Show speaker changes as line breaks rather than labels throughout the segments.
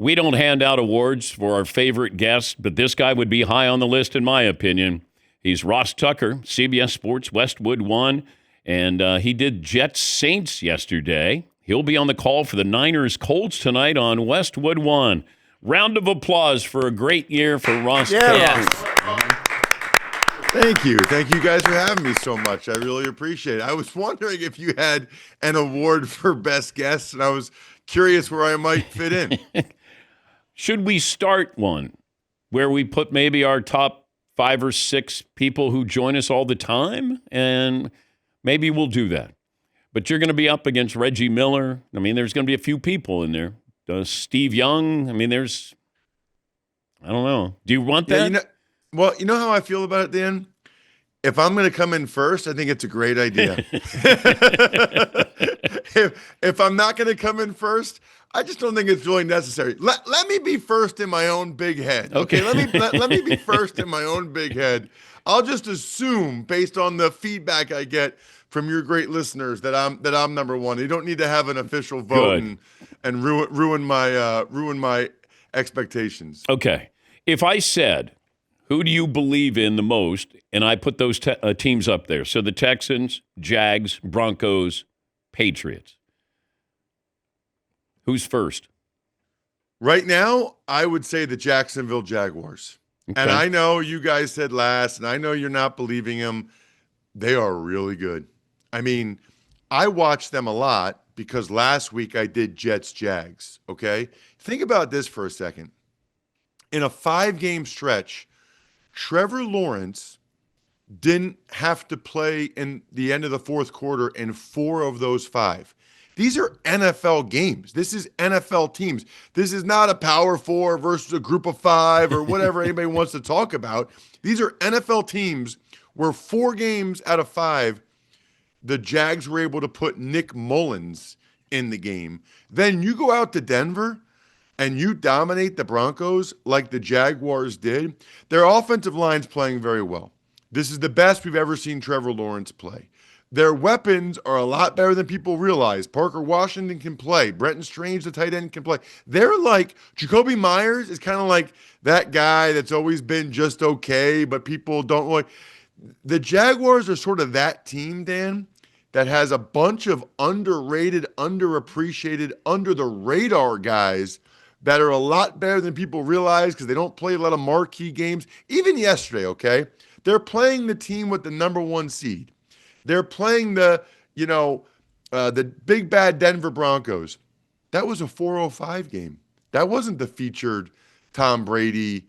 We don't hand out awards for our favorite guests, but this guy would be high on the list in my opinion. He's Ross Tucker, CBS Sports, Westwood One, and he did Jets Saints yesterday. He'll be on the call for the Niners Colts tonight on Westwood One. Round of applause for a great year for Ross Tucker.
Yes.
Thank you. Thank you guys for having me so much. I really appreciate it. I was wondering if you had an award for best guest, and I was curious where I might fit in.
Should we start one where we put maybe our top 5 or 6 people who join us all the time? And maybe we'll do that. But you're going to be up against Reggie Miller. I mean, there's going to be a few people in there. Steve Young. I mean, I don't know. Do you want that?
You know how I feel about it, Dan? If I'm going to come in first, I think it's a great idea. if I'm not going to come in first, I just don't think it's really necessary. Let me be first in my own big head. Okay, let me be first in my own big head. I'll just assume, based on the feedback I get from your great listeners, that I'm number one. You don't need to have an official vote and ruin my expectations.
Okay, if I said, who do you believe in the most, and I put those teams up there, so the Texans, Jags, Broncos, Patriots. Who's first?
Right now, I would say the Jacksonville Jaguars. Okay. And I know you guys said last, and I know you're not believing them. They are really good. I mean, I watched them a lot because last week I did Jets-Jags, okay? Think about this for a second. In a 5-game stretch, Trevor Lawrence didn't have to play in the end of the fourth quarter in 4 of those 5. These are NFL games. This is NFL teams. This is not a Power 4 versus a group of 5 or whatever anybody wants to talk about. These are NFL teams where 4 games out of 5, the Jags were able to put Nick Mullins in the game. Then you go out to Denver and you dominate the Broncos like the Jaguars did. Their offensive line's playing very well. This is the best we've ever seen Trevor Lawrence play. Their weapons are a lot better than people realize. Parker Washington can play. Brenton Strange, the tight end, can play. They're like, Jacoby Myers is kind of like that guy that's always been just okay, but people don't really. The Jaguars are sort of that team, Dan, that has a bunch of underrated, underappreciated, under-the-radar guys that are a lot better than people realize because they don't play a lot of marquee games. Even yesterday, okay? They're playing the team with the number 1 seed. They're playing the big bad Denver Broncos. That was a 405 game. That wasn't the featured Tom Brady,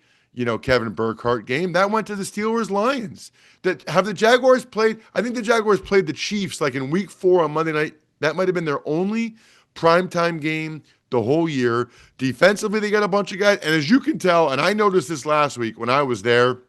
Kevin Burkhardt game. That went to the Steelers-Lions. Have the Jaguars played? I think the Jaguars played the Chiefs like in week 4 on Monday night. That might have been their only primetime game the whole year. Defensively, they got a bunch of guys. And as you can tell, and I noticed this last week when I was there,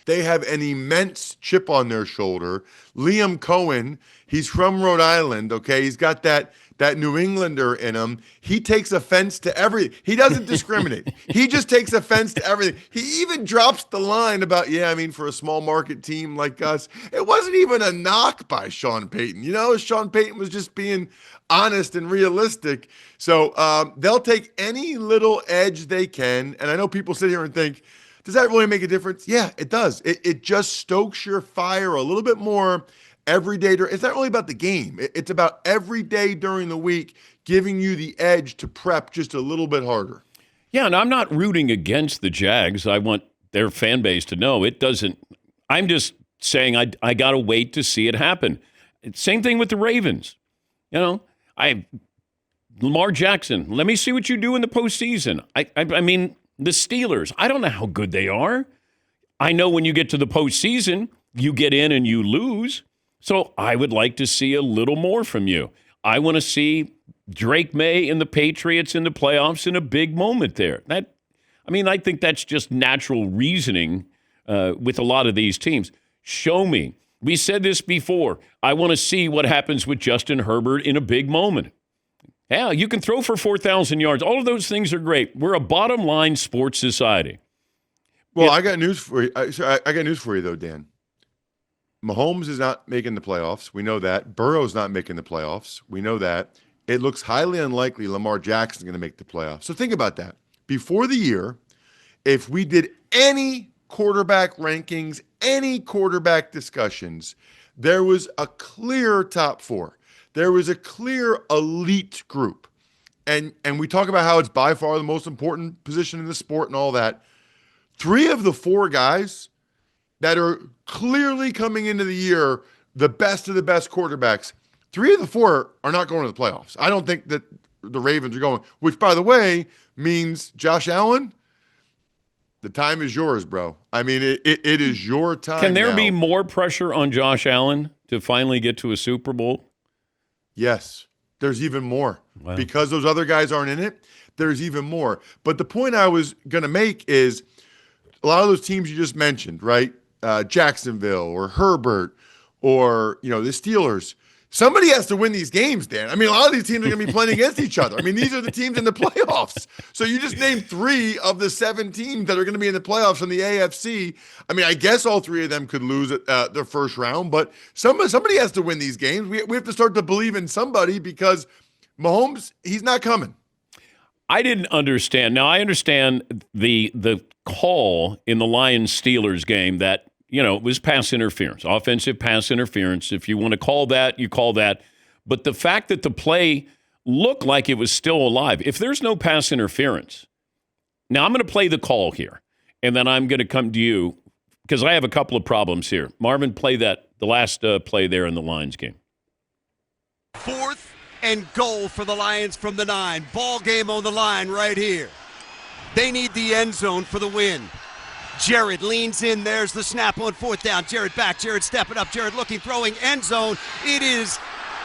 they have an immense chip on their shoulder. Liam Cohen, he's from Rhode Island, okay? He's got that New Englander in him. He takes offense to everything. He doesn't discriminate. He just takes offense to everything. He even drops the line about, for a small market team like us, it wasn't even a knock by Sean Payton. Sean Payton was just being honest and realistic. So they'll take any little edge they can. And I know people sit here and think, does that really make a difference? Yeah, it does. It just stokes your fire a little bit more every day. It's not really about the game. It's about every day during the week giving you the edge to prep just a little bit harder.
Yeah, and I'm not rooting against the Jags. I want their fan base to know it doesn't. I'm just saying I got to wait to see it happen. Same thing with the Ravens. Lamar Jackson, let me see what you do in the postseason. I mean, the Steelers, I don't know how good they are. I know when you get to the postseason, you get in and you lose. So I would like to see a little more from you. I want to see Drake May and the Patriots in the playoffs in a big moment there. I think that's just natural reasoning with a lot of these teams. Show me. We said this before. I want to see what happens with Justin Herbert in a big moment. Yeah, you can throw for 4,000 yards. All of those things are great. We're a bottom-line sports society.
Well, I got news for you. I got news for you, though, Dan. Mahomes is not making the playoffs. We know that. Burrow's not making the playoffs. We know that. it looks highly unlikely Lamar Jackson's going to make the playoffs. So think about that. Before the year, if we did any quarterback rankings, any quarterback discussions, there was a clear top four. There was a clear elite group. And we talk about how it's by far the most important position in the sport and all that. 3 of the 4 guys that are clearly coming into the year the best of the best quarterbacks, 3 of the 4 are not going to the playoffs. I don't think that the Ravens are going, which, by the way, means Josh Allen, the time is yours, bro. I mean, it is your time.
Can there
now.
be more pressure on Josh Allen to finally get to a Super Bowl?
Yes, there's even more.
Wow.
Because those other guys aren't in it, there's even more. But the point I was going to make is a lot of those teams you just mentioned, right? Jacksonville or Herbert or, the Steelers. Somebody has to win these games, Dan. I mean, a lot of these teams are going to be playing against each other. I mean, these are the teams in the playoffs. So you just named 3 of the 7 teams that are going to be in the playoffs in the AFC. I mean, I guess all 3 of them could lose at their first round, but somebody has to win these games. We have to start to believe in somebody because Mahomes, he's not coming.
I didn't understand. Now, I understand the call in the Lions-Steelers game that, it was pass interference, offensive pass interference. If you want to call that, you call that. But the fact that the play looked like it was still alive, if there's no pass interference, now I'm going to play the call here, and then I'm going to come to you because I have a couple of problems here. Marvin, play the last play there in the Lions game.
4th and goal for the Lions from the 9. Ball game on the line right here. They need the end zone for the win. Jared leans in. There's the snap on 4th down. Jared back. Jared stepping up. Jared looking, throwing, end zone. It is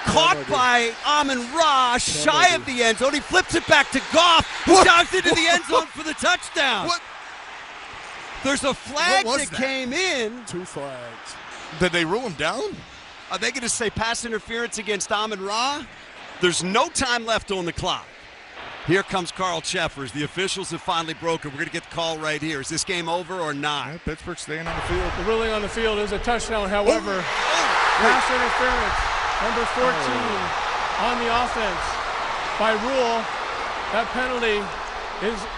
caught by Amon-Ra, shy of the end zone. He flips it back to Goff, who dives into the end zone for the touchdown. What? There's a flag that came in.
2 flags.
Did they rule him down? Are they going to say pass interference against Amon-Ra? There's no time left on the clock. Here comes Carl Cheffers. The officials have finally broken. We're going to get the call right here. Is this game over or not?
Yeah, Pittsburgh staying on the field.
The ruling on the field is a touchdown. However, pass interference, number 14 on the offense. By rule, that penalty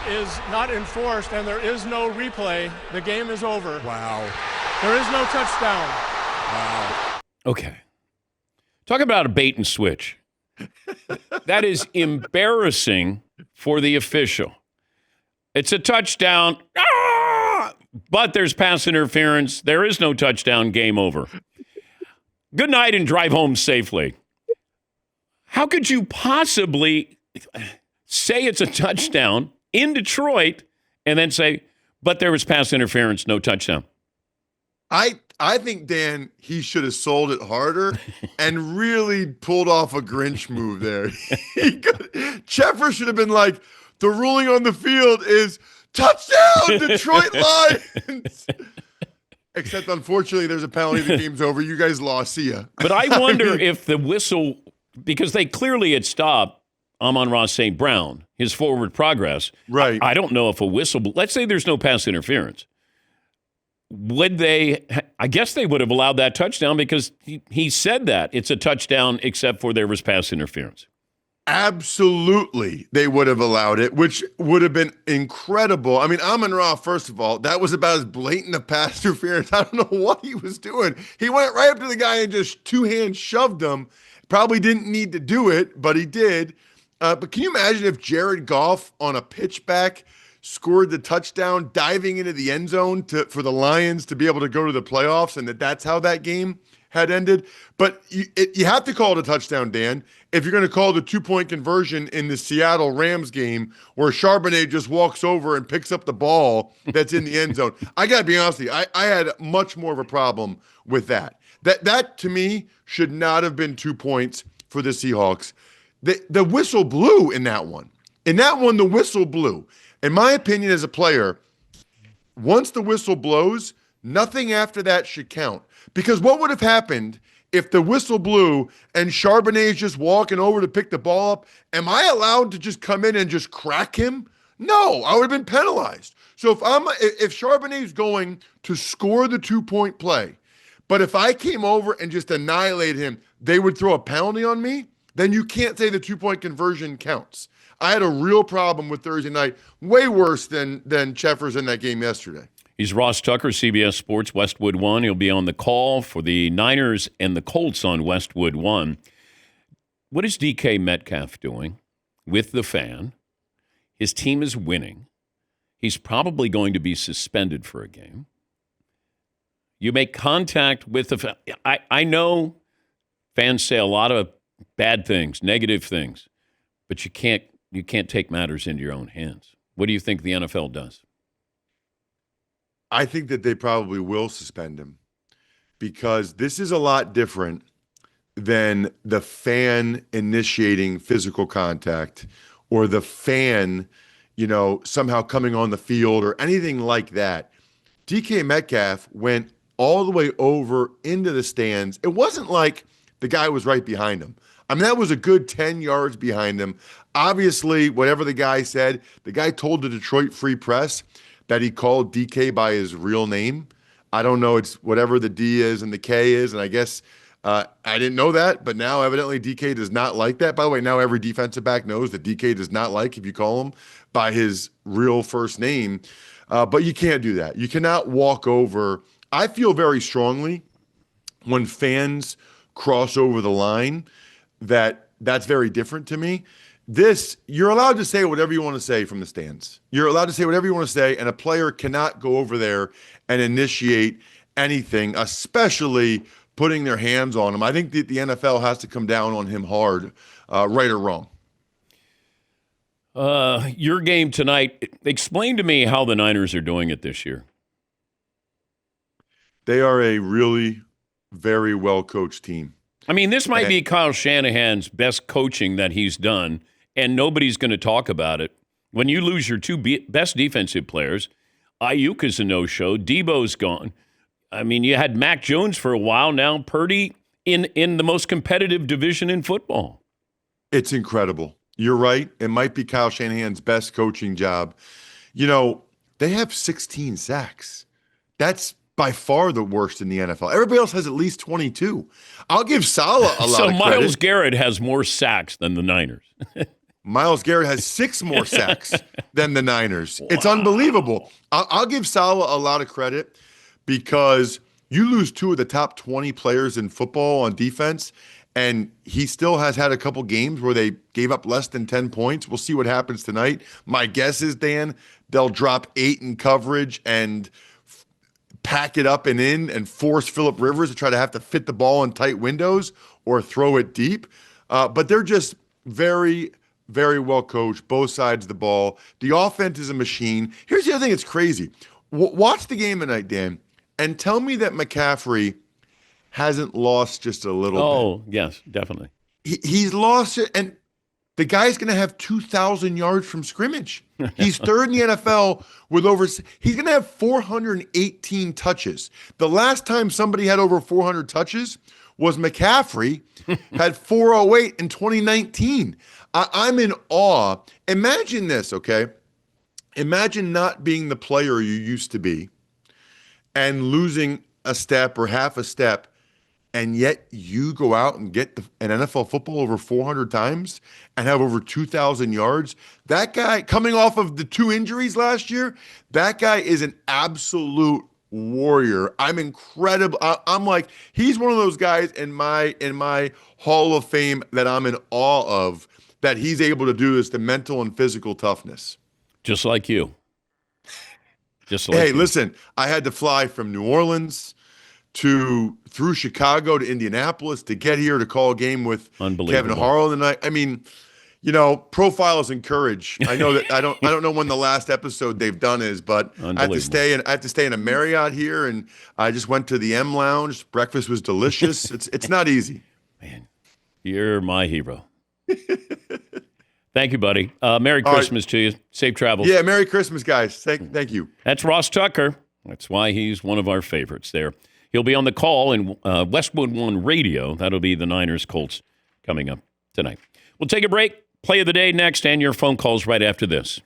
is not enforced, and there is no replay. The game is over.
Wow.
There is no touchdown.
Wow.
Okay. Talk about a bait and switch. That is embarrassing for the official. It's a touchdown, but there's pass interference. There is no touchdown, game over. Good night and drive home safely. How could you possibly say it's a touchdown in Detroit and then say, but there was pass interference, no touchdown?
I think, Dan, he should have sold it harder and really pulled off a Grinch move there. Cheffer should have been like, the ruling on the field is touchdown, Detroit Lions. Except, unfortunately, there's a penalty. The game's over. You guys lost. See ya.
But I wonder if the whistle, because they clearly had stopped Amon-Ra St. Brown, his forward progress.
Right.
I don't know if a whistle, let's say there's no pass interference. Would they, I guess they would have allowed that touchdown because he said that it's a touchdown except for there was pass interference.
Absolutely, they would have allowed it, which would have been incredible. I mean, Amon-Ra, first of all, that was about as blatant a pass interference. I don't know what he was doing. He went right up to the guy and just 2 hands shoved him. Probably didn't need to do it, but he did. But can you imagine if Jared Goff on a pitchback scored the touchdown, diving into the end zone for the Lions to be able to go to the playoffs, and that's how that game had ended? But you have to call it a touchdown, Dan, if you're going to call the 2-point conversion in the Seattle Rams game where Charbonnet just walks over and picks up the ball that's in the end zone. I got to be honest with you, I had much more of a problem with that. That to me should not have been 2 points for the Seahawks. The whistle blew in that one. In that one, the whistle blew. In my opinion as a player, once the whistle blows, nothing after that should count. Because what would have happened if the whistle blew and Charbonnet is just walking over to pick the ball up? Am I allowed to just come in and just crack him? No, I would have been penalized. So if Charbonnet is going to score the 2-point play, but if I came over and just annihilated him, they would throw a penalty on me? then you can't say the 2-point conversion counts. I had a real problem with Thursday night, way worse than Cheffers in that game yesterday.
He's Ross Tucker, CBS Sports, Westwood One. He'll be on the call for the Niners and the Colts on Westwood One. What is DK Metcalf doing with the fan? His team is winning. He's probably going to be suspended for a game. You make contact with the fan. I know fans say a lot of bad things, negative things, but you can't take matters into your own hands. What do you think the NFL does?
I think that they probably will suspend him because this is a lot different than the fan initiating physical contact or the fan, somehow coming on the field or anything like that. DK Metcalf went all the way over into the stands. It wasn't like the guy was right behind him. I mean, that was a good 10 yards behind him. Obviously, whatever the guy said, the guy told the Detroit Free Press that he called DK by his real name. I don't know. It's whatever the D is and the K is. And I guess I didn't know that, but now evidently DK does not like that. By the way, now every defensive back knows that DK does not like if you call him by his real first name. But you can't do that. You cannot walk over. I feel very strongly when fans cross over the line that's very different to me. You're allowed to say whatever you want to say from the stands. You're allowed to say whatever you want to say, and a player cannot go over there and initiate anything, especially putting their hands on him. I think that the NFL has to come down on him hard, right or wrong.
Your game tonight, explain to me how the Niners are doing it this year.
They are a really very well-coached team.
I mean, this might be Kyle Shanahan's best coaching that he's done, and nobody's going to talk about it. When you lose your two best defensive players, Ayuk is a no-show, Debo's gone. I mean, you had Mac Jones for a while now, Purdy in the most competitive division in football.
It's incredible. You're right. It might be Kyle Shanahan's best coaching job. They have 16 sacks. That's by far the worst in the NFL. Everybody else has at least 22. I'll give Saleh a lot of credit.
So Myles Garrett has more sacks than the Niners.
Myles Garrett has 6 more sacks than the Niners. Wow. It's unbelievable. I'll give Saleh a lot of credit because you lose 2 of the top 20 players in football on defense, and he still has had a couple games where they gave up less than 10 points. We'll see what happens tonight. My guess is, Dan, they'll drop 8 in coverage and pack it up and in and force Phillip Rivers to try to have to fit the ball in tight windows or throw it deep. But they're just very, very well coached, both sides of the ball. The offense is a machine. Here's the other thing that's crazy. Watch the game tonight, Dan, and tell me that McCaffrey hasn't lost just a little bit.
Oh, yes, definitely.
He's lost it, and the guy's going to have 2,000 yards from scrimmage. He's third in the NFL with he's going to have 418 touches. The last time somebody had over 400 touches was McCaffrey, had 408 in 2019. I'm in awe. Imagine this, okay? Imagine not being the player you used to be and losing a step or half a step, and yet you go out and get an NFL football over 400 times and have over 2,000 yards. That guy, coming off of the 2 injuries last year, that guy is an absolute warrior. I'm incredible. I'm like, he's one of those guys in my Hall of Fame that I'm in awe of, that he's able to do this, the mental and physical toughness.
Just like you.
Hey, listen, I had to fly from New Orleans through Chicago to Indianapolis to get here to call a game with Kevin Harlan tonight. I mean, profiles encourage. I know that I don't know when the last episode they've done is, but I have to stay in a Marriott here, and I just went to the M Lounge. Breakfast was delicious. It's not easy.
Man, you're my hero. Thank you, buddy. Merry Christmas to you. Safe travels.
Yeah, Merry Christmas, guys. Thank you.
That's Ross Tucker. That's why he's one of our favorites there. He'll be on the call in Westwood One Radio. That'll be the Niners Colts coming up tonight. We'll take a break. Play of the day next, and your phone calls right after this.